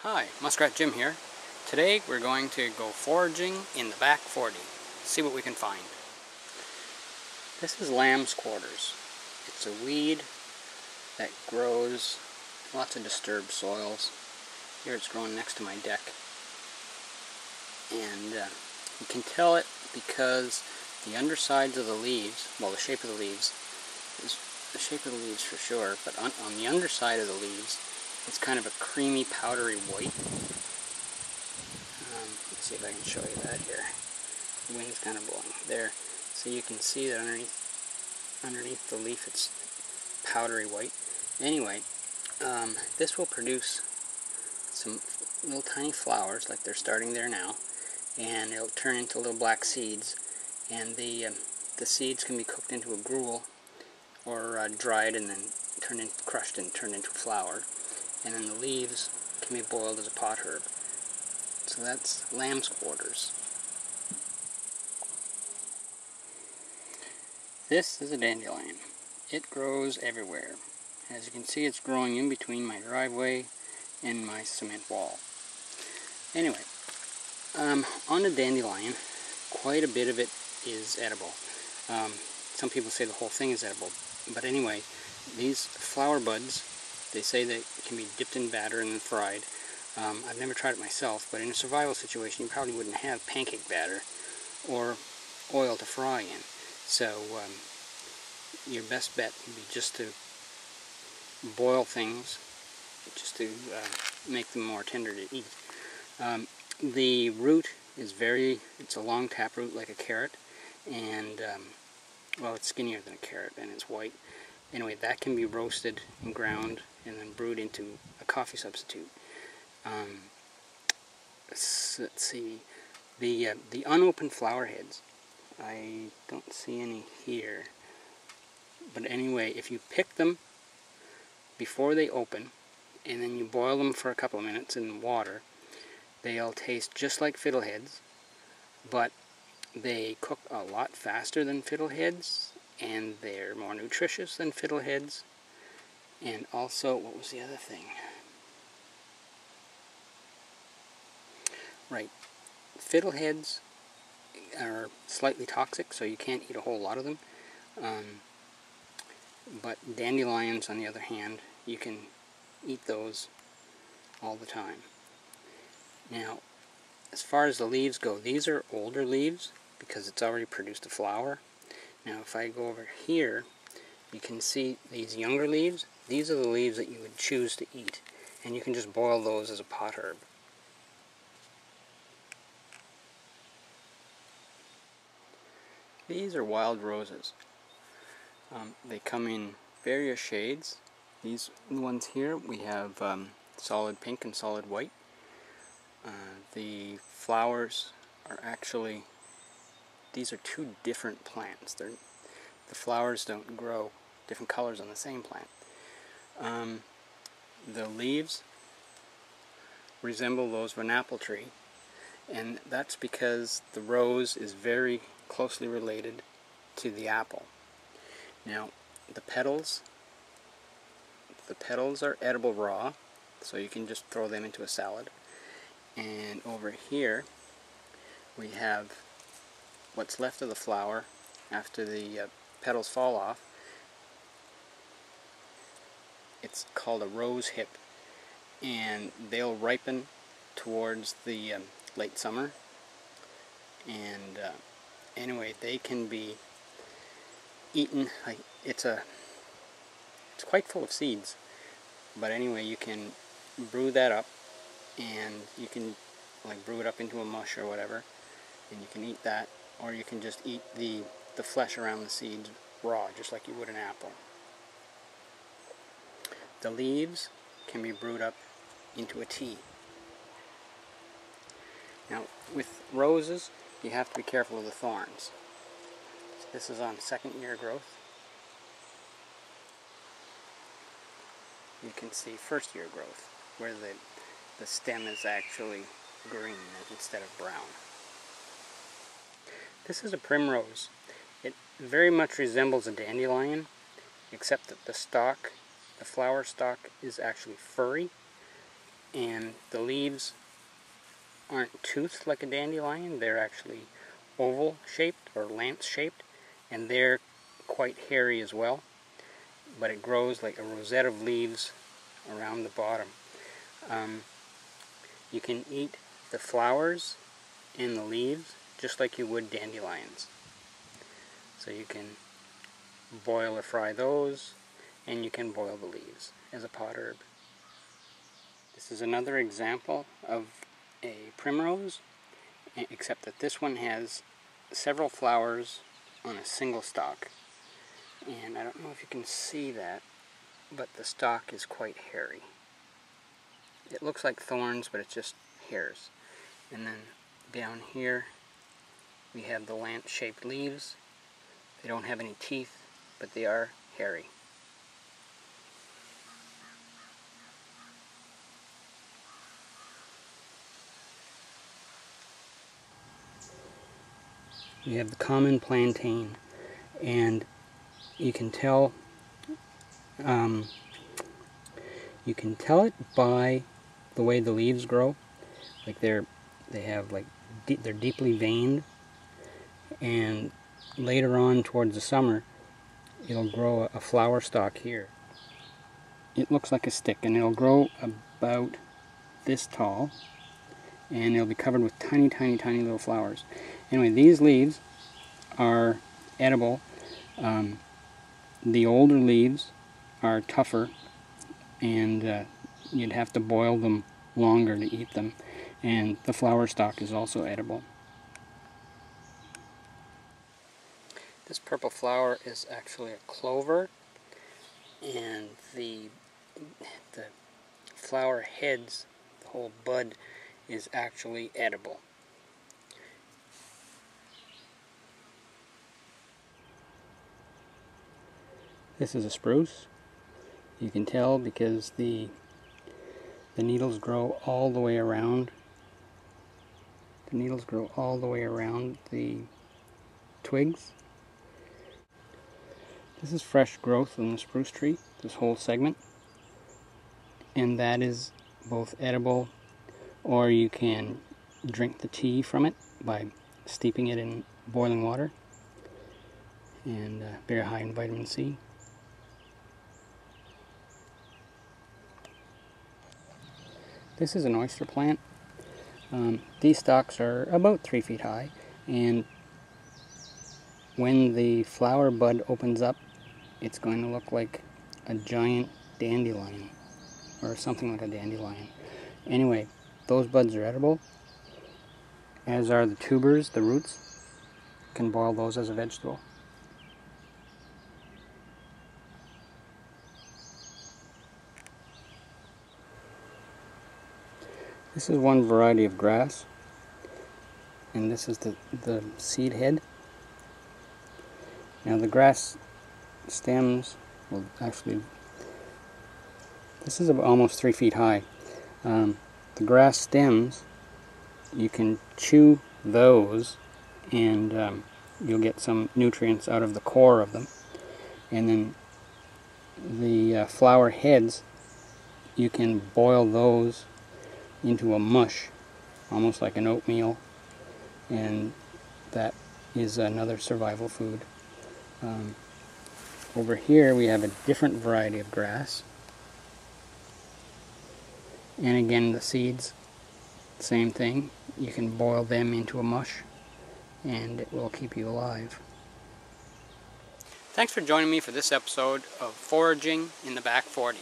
Hi, Muskrat Jim here. Today we're going to go foraging in the back 40. See what we can find. This is lamb's quarters. It's a weed that grows lots of disturbed soils. Here it's growing next to my deck. And you can tell it because the undersides of the leaves, well, the shape of the leaves is the shape of the leaves for sure, but on the underside of the leaves it's kind of a creamy, powdery white. Let's see if I can show you that here. The wind's kind of blowing there. So you can see that underneath the leaf it's powdery white. Anyway, this will produce some little tiny flowers, like they're starting there now, and it'll turn into little black seeds. And the seeds can be cooked into a gruel, or dried and then crushed and turned into flour. And then the leaves can be boiled as a pot herb. So that's lamb's quarters. This is a dandelion. It grows everywhere. As you can see, it's growing in between my driveway and my cement wall. Anyway, on the dandelion, quite a bit of it is edible. Some people say the whole thing is edible. But anyway, these flower buds, they say that it can be dipped in batter and then fried. I've never tried it myself, but in a survival situation you probably wouldn't have pancake batter or oil to fry in. So your best bet would be just to boil things, just to make them more tender to eat. The root is it's a long taproot like a carrot, and well, it's skinnier than a carrot and it's white. Anyway, that can be roasted and ground and then brewed into a coffee substitute. Let's see, the unopened flower heads, I don't see any here. But anyway, if you pick them before they open and then you boil them for a couple of minutes in water, they'll taste just like fiddleheads, but they cook a lot faster than fiddleheads, and they're more nutritious than fiddleheads. And also, what was the other thing? Right, fiddleheads are slightly toxic, so you can't eat a whole lot of them. But dandelions, on the other hand, you can eat those all the time. Now, as far as the leaves go, these are older leaves because it's already produced a flower. Now, if I go over here, you can see these younger leaves. These are the leaves that you would choose to eat, and you can just boil those as a pot herb. These are wild roses. They come in various shades. These ones here, we have solid pink and solid white. The flowers are actually, these are two different plants. The flowers don't grow different colors on the same plant. The leaves resemble those of an apple tree, and that's because the rose is very closely related to the apple. Now, the petals are edible raw, so you can just throw them into a salad. And over here we have what's left of the flower after the petals fall off. It's called a rose hip, and they'll ripen towards the late summer. And anyway, they can be eaten. Like it's quite full of seeds, but anyway, you can brew that up, and you can like brew it up into a mush or whatever, and you can eat that, or you can just eat the flesh around the seeds raw, just like you would an apple. The leaves can be brewed up into a tea. Now, with roses, you have to be careful of the thorns. So this is on second year growth. You can see first year growth, where the stem is actually green instead of brown. This is a primrose. It very much resembles a dandelion, except that the flower stalk is actually furry, and the leaves aren't toothed like a dandelion. They're actually oval shaped or lance shaped, and they're quite hairy as well, but it grows like a rosette of leaves around the bottom. You can eat the flowers and the leaves just like you would dandelions. So you can boil or fry those, and you can boil the leaves as a pot herb. This is another example of a primrose, except that this one has several flowers on a single stalk. And I don't know if you can see that, but the stalk is quite hairy. It looks like thorns, but it's just hairs. And then down here we have the lance-shaped leaves. They don't have any teeth, but they are hairy. We have the common plantain, and you can tell it by the way the leaves grow. Like they're deeply veined, and later on towards the summer it'll grow a flower stalk here. It looks like a stick, and it'll grow about this tall, and it'll be covered with tiny little flowers. Anyway, these leaves are edible. The older leaves are tougher, and you'd have to boil them longer to eat them. And the flower stalk is also edible. This purple flower is actually a clover, and the flower heads, the whole bud, is actually edible. This is a spruce. You can tell because the needles grow all the way around. The needles grow all the way around the twigs. This is fresh growth on the spruce tree, this whole segment. And that is both edible, or you can drink the tea from it by steeping it in boiling water, and very high in vitamin C. This is an oyster plant. These stalks are about 3 feet high, and when the flower bud opens up, it's going to look like a giant dandelion, or something like a dandelion. Anyway, those buds are edible, as are the tubers, the roots. You can boil those as a vegetable. This is one variety of grass, and this is the seed head. Now the grass stems, well actually, this is about almost 3 feet high. The grass stems, you can chew those, and you'll get some nutrients out of the core of them. And then the flower heads, you can boil those into a mush, almost like an oatmeal, and that is another survival food. Over here we have a different variety of grass, and again the seeds, same thing. You can boil them into a mush, and it will keep you alive. Thanks for joining me for this episode of Foraging in the Back 40.